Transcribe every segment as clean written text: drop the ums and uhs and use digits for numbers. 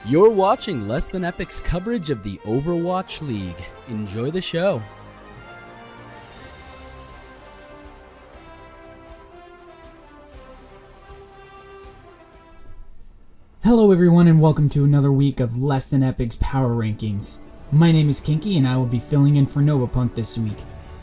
You're watching Less Than Epic's coverage of the Overwatch League. Enjoy the show. Hello everyone and welcome to another week of Less Than Epic's Power Rankings. My name is Kinky and I will be filling in for Novapunk this week.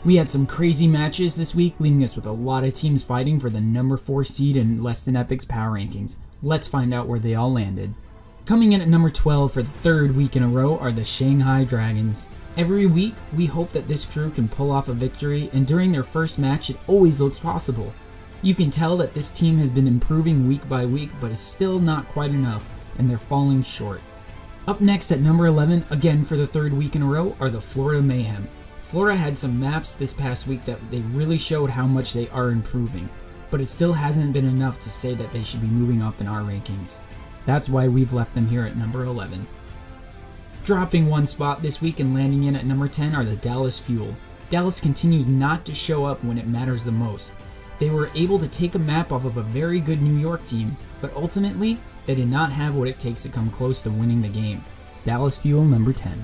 We had some crazy matches this week, leaving us with a lot of teams fighting for the number 4 seed in Less Than Epic's Power Rankings. Let's find out where they all landed. Coming in at number 12 for the third week in a row are the Shanghai Dragons. Every week, we hope that this crew can pull off a victory, and during their first match, it always looks possible. You can tell that this team has been improving week by week, but is still not quite enough, and they're falling short. Up next at number 11, again for the third week in a row, are the Florida Mayhem. Florida had some maps this past week that they really showed how much they are improving, but it still hasn't been enough to say that they should be moving up in our rankings. That's why we've left them here at number 11. Dropping one spot this week and landing in at number 10 are the Dallas Fuel. Dallas continues not to show up when it matters the most. They were able to take a map off of a very good New York team, but ultimately, they did not have what it takes to come close to winning the game. Dallas Fuel number 10.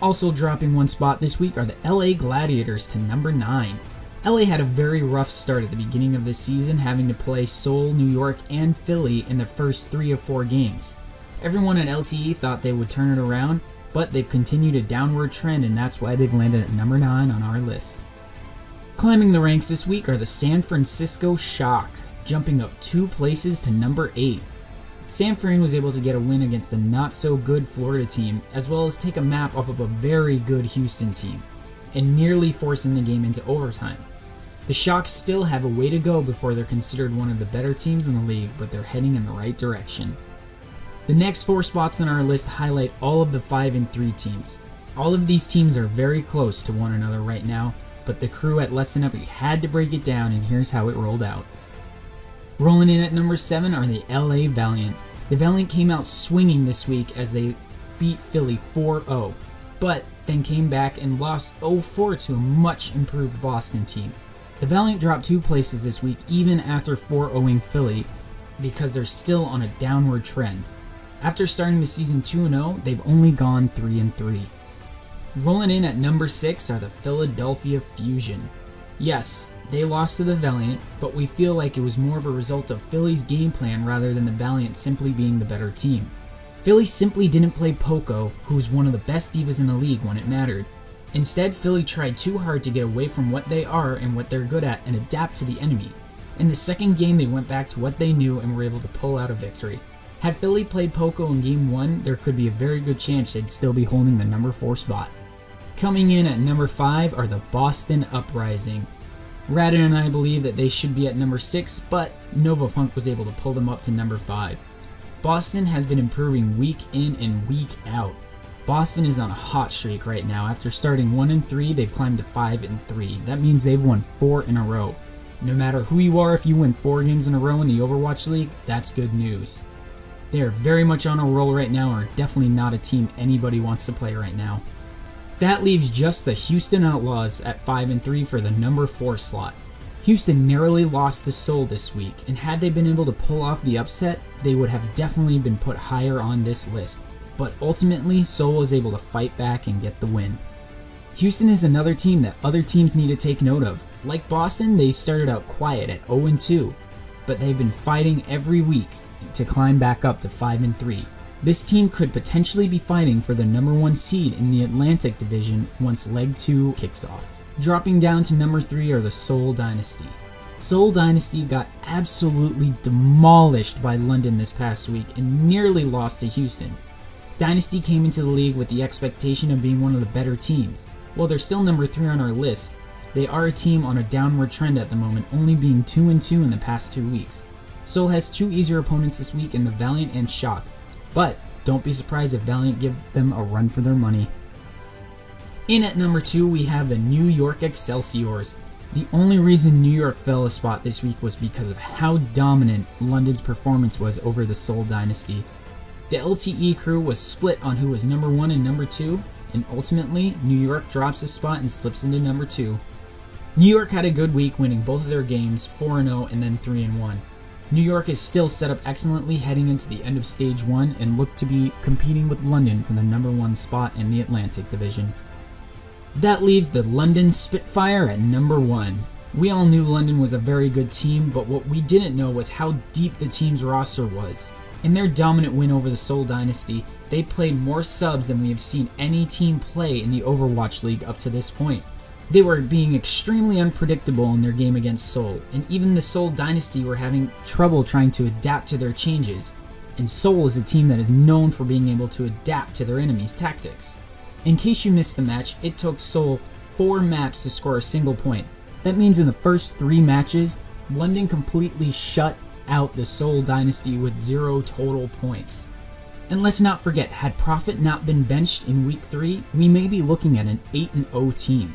Also dropping one spot this week are the LA Gladiators to number 9. LA had a very rough start at the beginning of this season, having to play Seoul, New York, and Philly in their first 3 of 4 games. Everyone at LTE thought they would turn it around, but they've continued a downward trend, and that's why they've landed at number 9 on our list. Climbing the ranks this week are the San Francisco Shock, jumping up 2 places to number 8. San Fran was able to get a win against a not-so-good Florida team, as well as take a map off of a very good Houston team, and nearly forcing the game into overtime. The Shock still have a way to go before they're considered one of the better teams in the league, but they're heading in the right direction. The next 4 spots on our list highlight all of the 5 and 3 teams. All of these teams are very close to one another right now, but the crew at Less Than Epic had to break it down, and here's how it rolled out. Rolling in at number 7 are the LA Valiant. The Valiant came out swinging this week as they beat Philly 4-0, but then came back and lost 0-4 to a much improved Boston team. The Valiant dropped 2 places this week even after 4-0ing Philly because they're still on a downward trend. After starting the season 2-0, they've only gone 3-3. Rolling in at number 6 are the Philadelphia Fusion. Yes, they lost to the Valiant, but we feel like it was more of a result of Philly's game plan rather than the Valiant simply being the better team. Philly simply didn't play Poco, who was one of the best divas in the league when it mattered. Instead, Philly tried too hard to get away from what they are and what they're good at and adapt to the enemy. In the second game, they went back to what they knew and were able to pull out a victory. Had Philly played Poco in game 1, there could be a very good chance they'd still be holding the number 4 spot. Coming in at number 5 are the Boston UPRISING. Radin and I believe that they should be at number 6, but Novapunk was able to pull them up to number 5. Boston has been improving week in and week out. Boston is on a hot streak right now. After starting 1-3, they've climbed to 5-3. That means they've won 4 in a row. No matter who you are, if you win 4 games in a row in the Overwatch League, that's good news. They are very much on a roll right now and are definitely not a team anybody wants to play right now. That leaves just the Houston Outlaws at 5-3 for the number 4 slot. Houston narrowly lost to Seoul this week, and had they been able to pull off the upset, they would have definitely been put higher on this list. But ultimately, Seoul was able to fight back and get the win. Houston is another team that other teams need to take note of. Like Boston, they started out quiet at 0-2, but they've been fighting every week to climb back up to 5-3. This team could potentially be fighting for the number 1 seed in the Atlantic Division once Leg 2 kicks off. Dropping down to number 3 are the SEOUL Dynasty. SEOUL Dynasty got absolutely demolished by London this past week and nearly lost to Houston. Dynasty came into the league with the expectation of being one of the better teams. While they're still number 3 on our list, they are a team on a downward trend at the moment, only being 2-2 in the past 2 weeks. SEOUL has 2 easier opponents this week in the Valiant and Shock, but don't be surprised if Valiant give them a run for their money. In at number 2, we have the New York Excelsiors. The only reason New York fell a spot this week was because of how dominant London's performance was over the SEOUL Dynasty. The LTE crew was split on who was number 1 and number 2, and ultimately, New York drops a spot and slips into number 2. New York had a good week, winning both of their games, 4-0 and then 3-1. New York is still set up excellently heading into the end of Stage 1 and look to be competing with London for the #1 spot in the Atlantic Division. That leaves the London Spitfire at #1. We all knew London was a very good team, but what we didn't know was how deep the team's roster was. In their dominant win over the SEOUL Dynasty, they played more subs than we have seen any team play in the Overwatch League up to this point. They were being extremely unpredictable in their game against SEOUL, and even the SEOUL Dynasty were having trouble trying to adapt to their changes. And SEOUL is a team that is known for being able to adapt to their enemies' tactics. In case you missed the match, it took SEOUL 4 maps to score a single point. That means in the first 3 matches, London completely shut out the SEOUL Dynasty with 0 total points. And let's not forget, had Prophet not been benched in Week 3, we may be looking at an 8-0 team.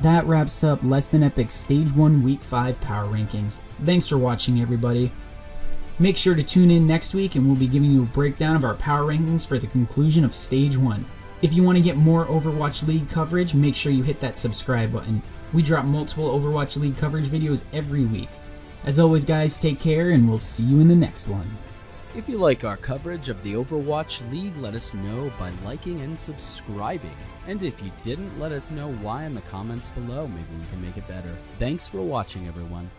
That wraps up Less Than Epic's Stage 1 Week 5 Power Rankings. Thanks for watching, everybody. Make sure to tune in next week and we'll be giving you a breakdown of our Power Rankings for the conclusion of Stage 1. If you want to get more Overwatch League coverage, make sure you hit that subscribe button. We drop multiple Overwatch League coverage videos every week. As always guys, take care and we'll see you in the next one. If you like our coverage of the Overwatch League, let us know by liking and subscribing. And if you didn't, let us know why in the comments below. Maybe we can make it better. Thanks for watching, everyone.